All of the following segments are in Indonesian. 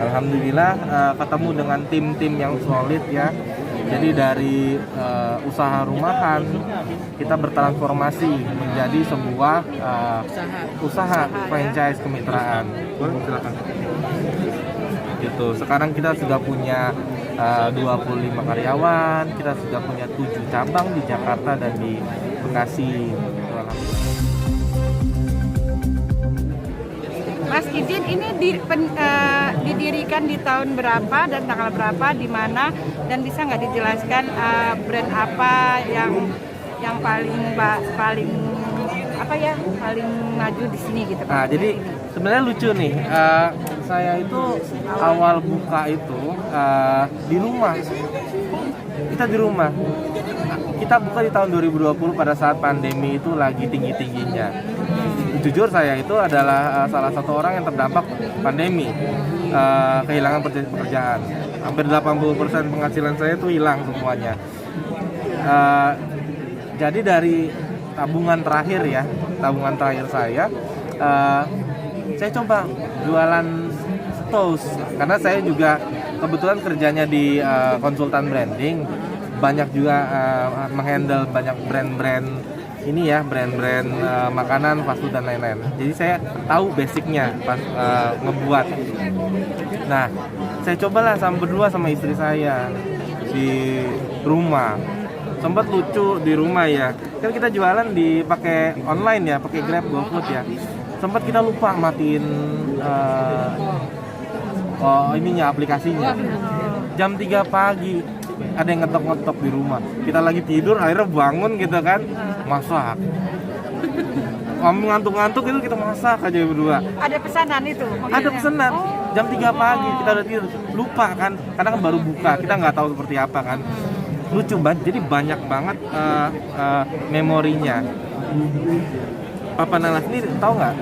Alhamdulillah ketemu dengan tim-tim yang solid ya. Jadi dari usaha rumahan kita bertransformasi menjadi sebuah usaha franchise kemitraan. Silakan. Gitu. Sekarang kita sudah punya 25 karyawan, kita sudah punya 7 cabang di Jakarta dan di Bekasi. Mas Idin, ini didirikan di tahun berapa dan tanggal berapa, di mana, dan bisa nggak dijelaskan brand apa yang paling maju di sini gitu? Nah, jadi sebenarnya lucu nih, saya itu awal buka itu di rumah. Kita di rumah. Kita buka di tahun 2020 pada saat pandemi itu lagi tinggi-tingginya. Jujur saya itu adalah salah satu orang yang terdampak pandemi, kehilangan pekerjaan. Hampir 80% penghasilan saya itu hilang semuanya. Jadi dari tabungan terakhir saya coba jualan toast, karena saya juga kebetulan kerjanya di konsultan branding, banyak juga menghandle banyak brand-brand ini ya, brand-brand makanan, fast food dan lain-lain. Jadi saya tahu basicnya pas ngebuat. Nah, saya cobalah berdua sama istri saya di rumah. Sempat lucu di rumah ya. Kan kita jualan pakai online ya, pakai Grab, GoFood ya. Sempat kita lupa matiin aplikasinya. Jam 3 pagi ada yang ngetok-ngetok di rumah. Kita lagi tidur, akhirnya bangun gitu kan, masak. Ngantuk-ngantuk itu kita masak aja berdua. Ada pesanan itu? Maksudnya? Ada pesanan. Jam 3 pagi kita udah tidur. Lupa kan, karena kan baru buka, kita nggak tahu seperti apa kan. Lucu banget, jadi banyak banget memorinya. Papa Nala sendiri tahu nggak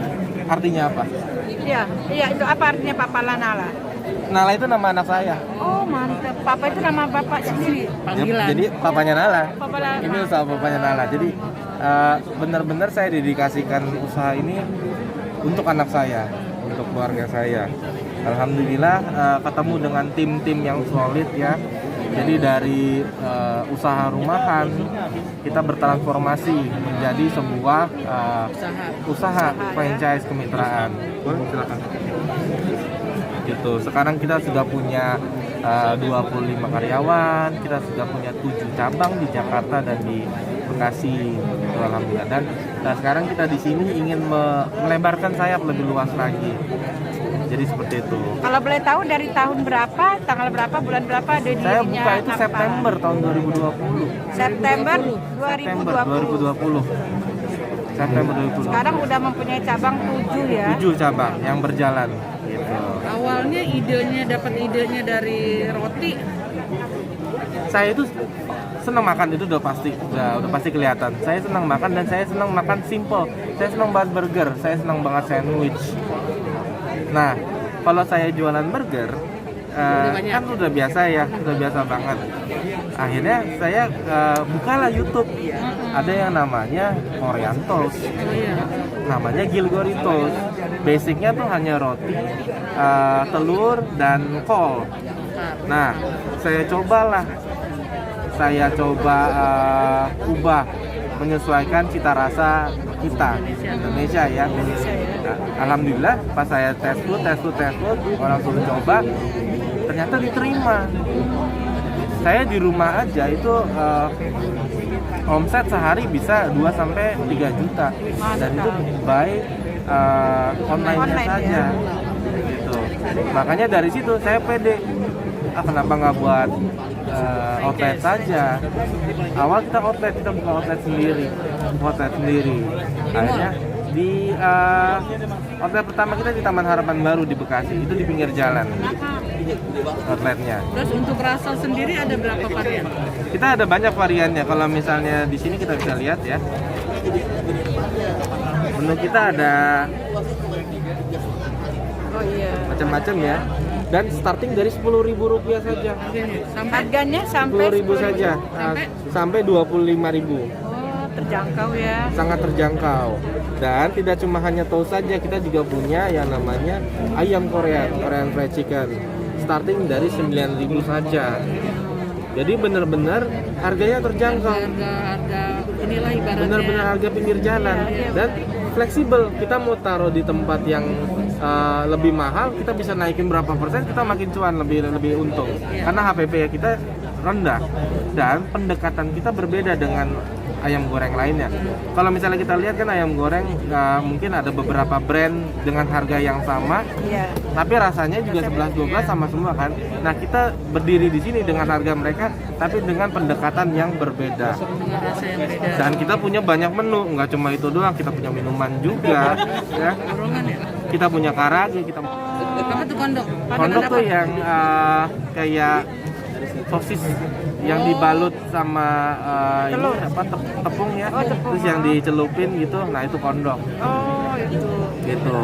artinya apa? Iya, itu apa artinya Papa Nala? Nala itu nama anak saya. Oh mantap, Papa itu nama bapak sendiri? Panggilan. Jadi papanya Nala. Papa Nala. Ini usaha papanya Nala. Jadi benar-benar saya dedikasikan usaha ini untuk anak saya, untuk keluarga saya. Alhamdulillah ketemu dengan tim-tim yang solid ya. Jadi dari usaha rumahan kita bertransformasi menjadi sebuah usaha franchise kemitraan. Silakan. Gitu. Sekarang kita sudah punya 25 karyawan, kita sudah punya 7 cabang di Jakarta dan di Bekasi. Alhamdulillah. Dan sekarang kita di sini ingin melebarkan sayap lebih luas lagi. Jadi seperti itu. Kalau boleh tahu dari tahun berapa, tanggal berapa, bulan berapa ada dirinya? Saya buka itu apa? September tahun 2020. September 2020. September 2020. Sekarang udah mempunyai cabang 7 ya? 7 cabang yang berjalan. Gitu. Awalnya dapat idenya dari roti. Saya itu senang makan, itu udah pasti kelihatan. Saya senang makan dan saya senang makan simple. Saya senang banget burger, saya senang banget sandwich. Nah, kalau saya jualan burger, kan udah biasa banget. Akhirnya saya bukalah YouTube. Ada yang namanya Korean Toast, namanya Gilgori Toast. Basicnya tuh hanya roti, telur dan kol. Nah, saya coba ubah, menyesuaikan cita rasa kita Indonesia ya. Alhamdulillah pas saya tes food, orang suruh coba, ternyata diterima. Saya di rumah aja itu omset sehari bisa 2-3 juta, dan itu by online-nya saja gitu. Makanya dari situ saya pede, kenapa nggak buat outlet saja. Awal kita buka outlet sendiri. Akhirnya di outlet pertama kita di Taman Harapan Baru di Bekasi, itu di pinggir jalan outletnya. Terus untuk rasa sendiri ada berapa varian? Kita ada banyak variannya. Kalau misalnya di sini kita bisa lihat ya, menu kita ada macam-macam ya. Dan starting dari Rp10.000 saja. Harganya sampai 10.000 saja, sampai 25.000. terjangkau ya. sangat terjangkau. Dan tidak cuma hanya tahu saja, kita juga punya yang namanya ayam Korean fried chicken, starting dari 9.000 saja. Jadi benar-benar harganya terjangkau, Harga inilah ibaratnya. benar-benar harga pinggir jalan dan fleksibel. Kita mau taruh di tempat yang lebih mahal, kita bisa naikin berapa persen, kita makin cuan, lebih untung. Karena HPP kita rendah dan pendekatan kita berbeda dengan ayam goreng lainnya. Kalau misalnya kita lihat kan ayam goreng mungkin ada beberapa brand dengan harga yang sama, Iya. tapi rasanya juga 11-12 sama semua kan. Nah, kita berdiri di sini dengan harga mereka tapi dengan pendekatan yang berbeda. Dengan rasa yang beda. Dan kita punya banyak menu, nggak cuma itu doang, kita punya minuman juga ya. Dorongan ya. Kita punya karage, kita Apa tuh kondok? kondok tuh yang kayak sosis yang dibalut sama ini Telur. apa tepung ya. Oh, tepung. Terus yang dicelupin gitu. Nah, itu kondok. Oh, itu. Gitu.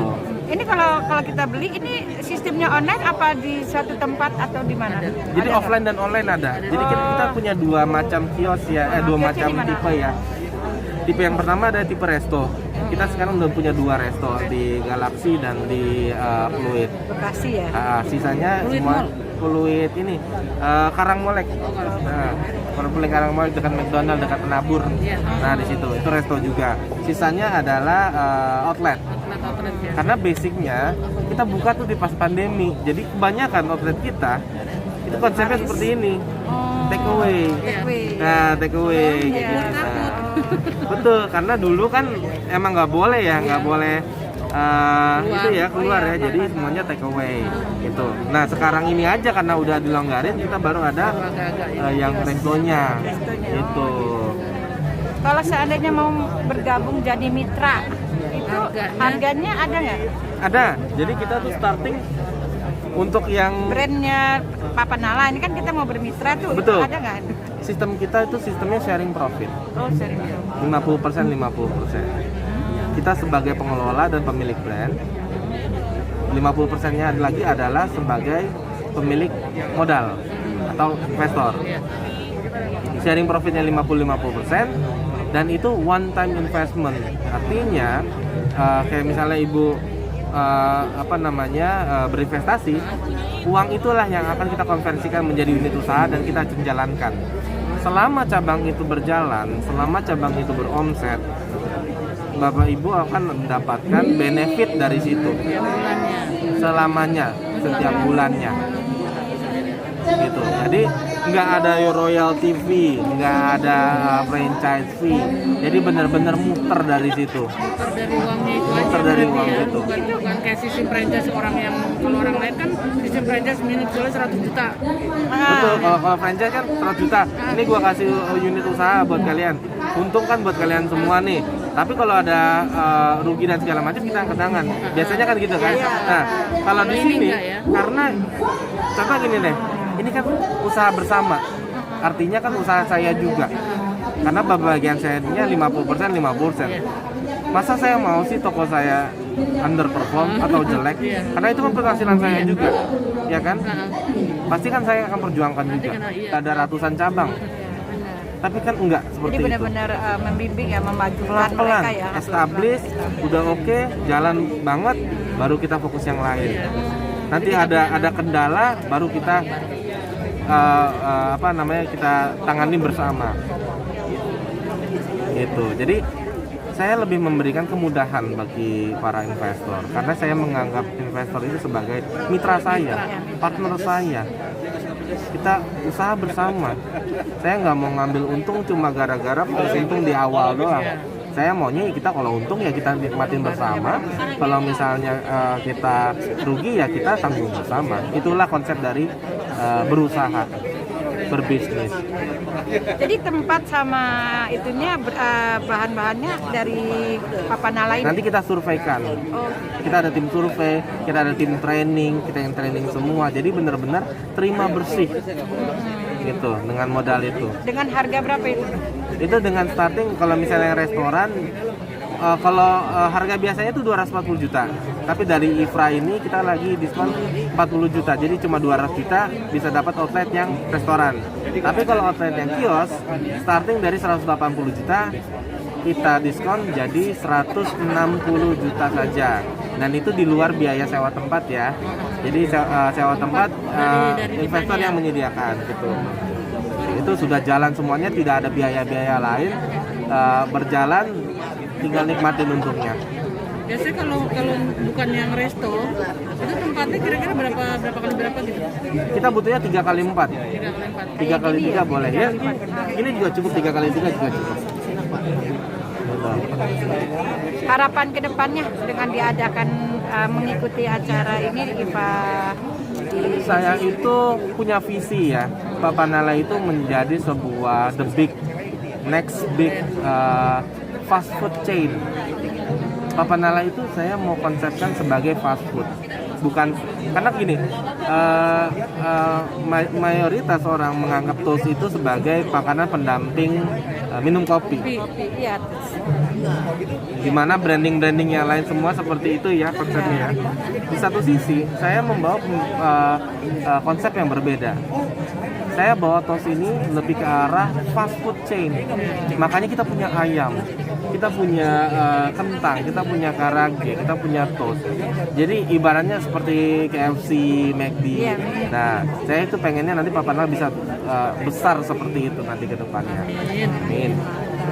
Ini kalau kita beli ini sistemnya online apa di suatu tempat atau di mana? Jadi Ada offline dan online ada. Jadi kita punya dua macam kios ya, dua Kiosnya macam di mana? tipe ya. Tipe yang pertama ada tipe resto. Kita sekarang udah punya 2 resto di Galaxy dan di Fluid. nggak? Bekasi ya. Sisanya Fluid semua Mall? Fluid ini Karangmolek. Kalau Fluid Karangmolek dekat McDonald, dekat Penabur. Iya. Nah, di situ itu resto juga. Sisanya adalah outlet. Outlet ya. Karena basicnya kita buka tuh di pas pandemi. Jadi kebanyakan outlet kita itu konsepnya seperti ini. Take away. Takeaway. Nah, take away kayak Iya. gitu. Nah, betul, karena dulu kan emang nggak boleh ya, nggak boleh itu ya keluar ya, jadi semuanya take away gitu. Nah, sekarang ini aja karena udah dilonggarin, kita baru ada yang restonya gitu. Kalau seandainya mau bergabung jadi mitra, itu harganya ada nggak? Ada, jadi kita tuh starting untuk yang Brandnya Papa Nala ini kan kita mau bermitra tuh, Betul. itu ada nggak? sistem kita itu sistemnya sharing profit. Oh, serius. 50% 50%. Kita sebagai pengelola dan pemilik brand, 50%-nya lagi adalah sebagai pemilik modal atau investor. Sharing profitnya 50-50% dan itu one time investment. Artinya kayak misalnya ibu berinvestasi, uang itulah yang akan kita konversikan menjadi unit usaha dan kita jalankan. Selama cabang itu berjalan, selama cabang itu beromset, Bapak Ibu akan mendapatkan benefit dari situ selamanya, setiap bulannya gitu. Jadi nggak ada royalty fee, nggak ada franchise fee, jadi benar-benar muter dari situ. Dari uangnya itu aja. Muter dari berarti uang ya. itu. Bukan kayak sistem franchise orang yang, kalau orang lain kan sistem franchise minit jualnya 100 juta. Betul, kalau franchise kan 100 juta. Ini gua kasih unit usaha buat kalian. Untung kan buat kalian semua nih. Tapi kalau ada rugi dan segala macam kita angkat tangan. Biasanya kan gitu kan. Nah, kalau di sini karena contoh gini deh. Ini kan usaha bersama. Artinya kan usaha saya juga. Karena bagian saya-nya 50% 50%. Masa saya mau sih toko saya underperform atau jelek? Karena itu kan penghasilan saya juga. Ya kan? Pasti kan saya akan perjuangkan juga. Ada ratusan cabang. Tapi kan enggak seperti Jadi itu. benar-benar membimbing ya, memajukan Pelan-pelan, mereka ya. establish, udah oke, jalan banget, baru kita fokus yang lain. Nanti ada kendala, baru kita kita tangani bersama. Gitu. Jadi saya lebih memberikan kemudahan bagi para investor karena saya menganggap investor itu sebagai mitra saya, partner saya. Kita usaha bersama. Saya nggak mau ngambil untung cuma gara-gara untung di awal doang. Saya maunya kita kalau untung ya kita nikmatin bersama. Kalau misalnya kita rugi ya kita tanggung bersama. Itulah konsep dari berusaha, berbisnis. Jadi tempat sama itunya bahan-bahannya dari Papa Nala ini. Nanti kita surveikan. Oh, Kita ada tim survei, kita ada tim training, kita yang training semua. Jadi benar-benar terima bersih. Gitu dengan modal itu. dengan harga berapa itu? Itu dengan starting kalau misalnya restoran harga biasanya itu 240 juta. Tapi dari IFRA ini kita lagi diskon 40 juta. Jadi cuma 200 juta bisa dapat outlet yang restoran. Tapi kalau outlet yang kios starting dari 180 juta kita diskon jadi 160 juta saja. Dan itu di luar biaya sewa tempat ya. Jadi sewa tempat investor yang menyediakan gitu. Itu sudah jalan semuanya, tidak ada biaya-biaya lain. Berjalan, tinggal nikmatin untungnya. Biasanya kalau bukan yang resto, itu tempatnya kira-kira berapa kali berapa gitu? Kita butuhnya 3 kali 4. 3 kali 3 boleh ya. Ini juga cukup, 3 kali 3 juga cukup. Harapan kedepannya dengan diadakan mengikuti acara ini IPA Saya itu punya visi ya, Papanala itu menjadi sebuah next big fast food chain. Papanala itu saya mau konsepkan sebagai fast food, bukan karena gini, mayoritas orang menganggap toast itu sebagai makanan pendamping minum kopi. Iya. Dimana branding yang lain semua seperti itu ya konsepnya. Di satu sisi saya membawa konsep yang berbeda. Saya bawa toast ini lebih ke arah fast food chain. Makanya kita punya ayam, kita punya kentang, kita punya karage, kita punya toast. Jadi ibaratnya seperti KFC, McD. Nah, saya itu pengennya nanti Papanala bisa besar seperti itu nanti ke depannya. Amin.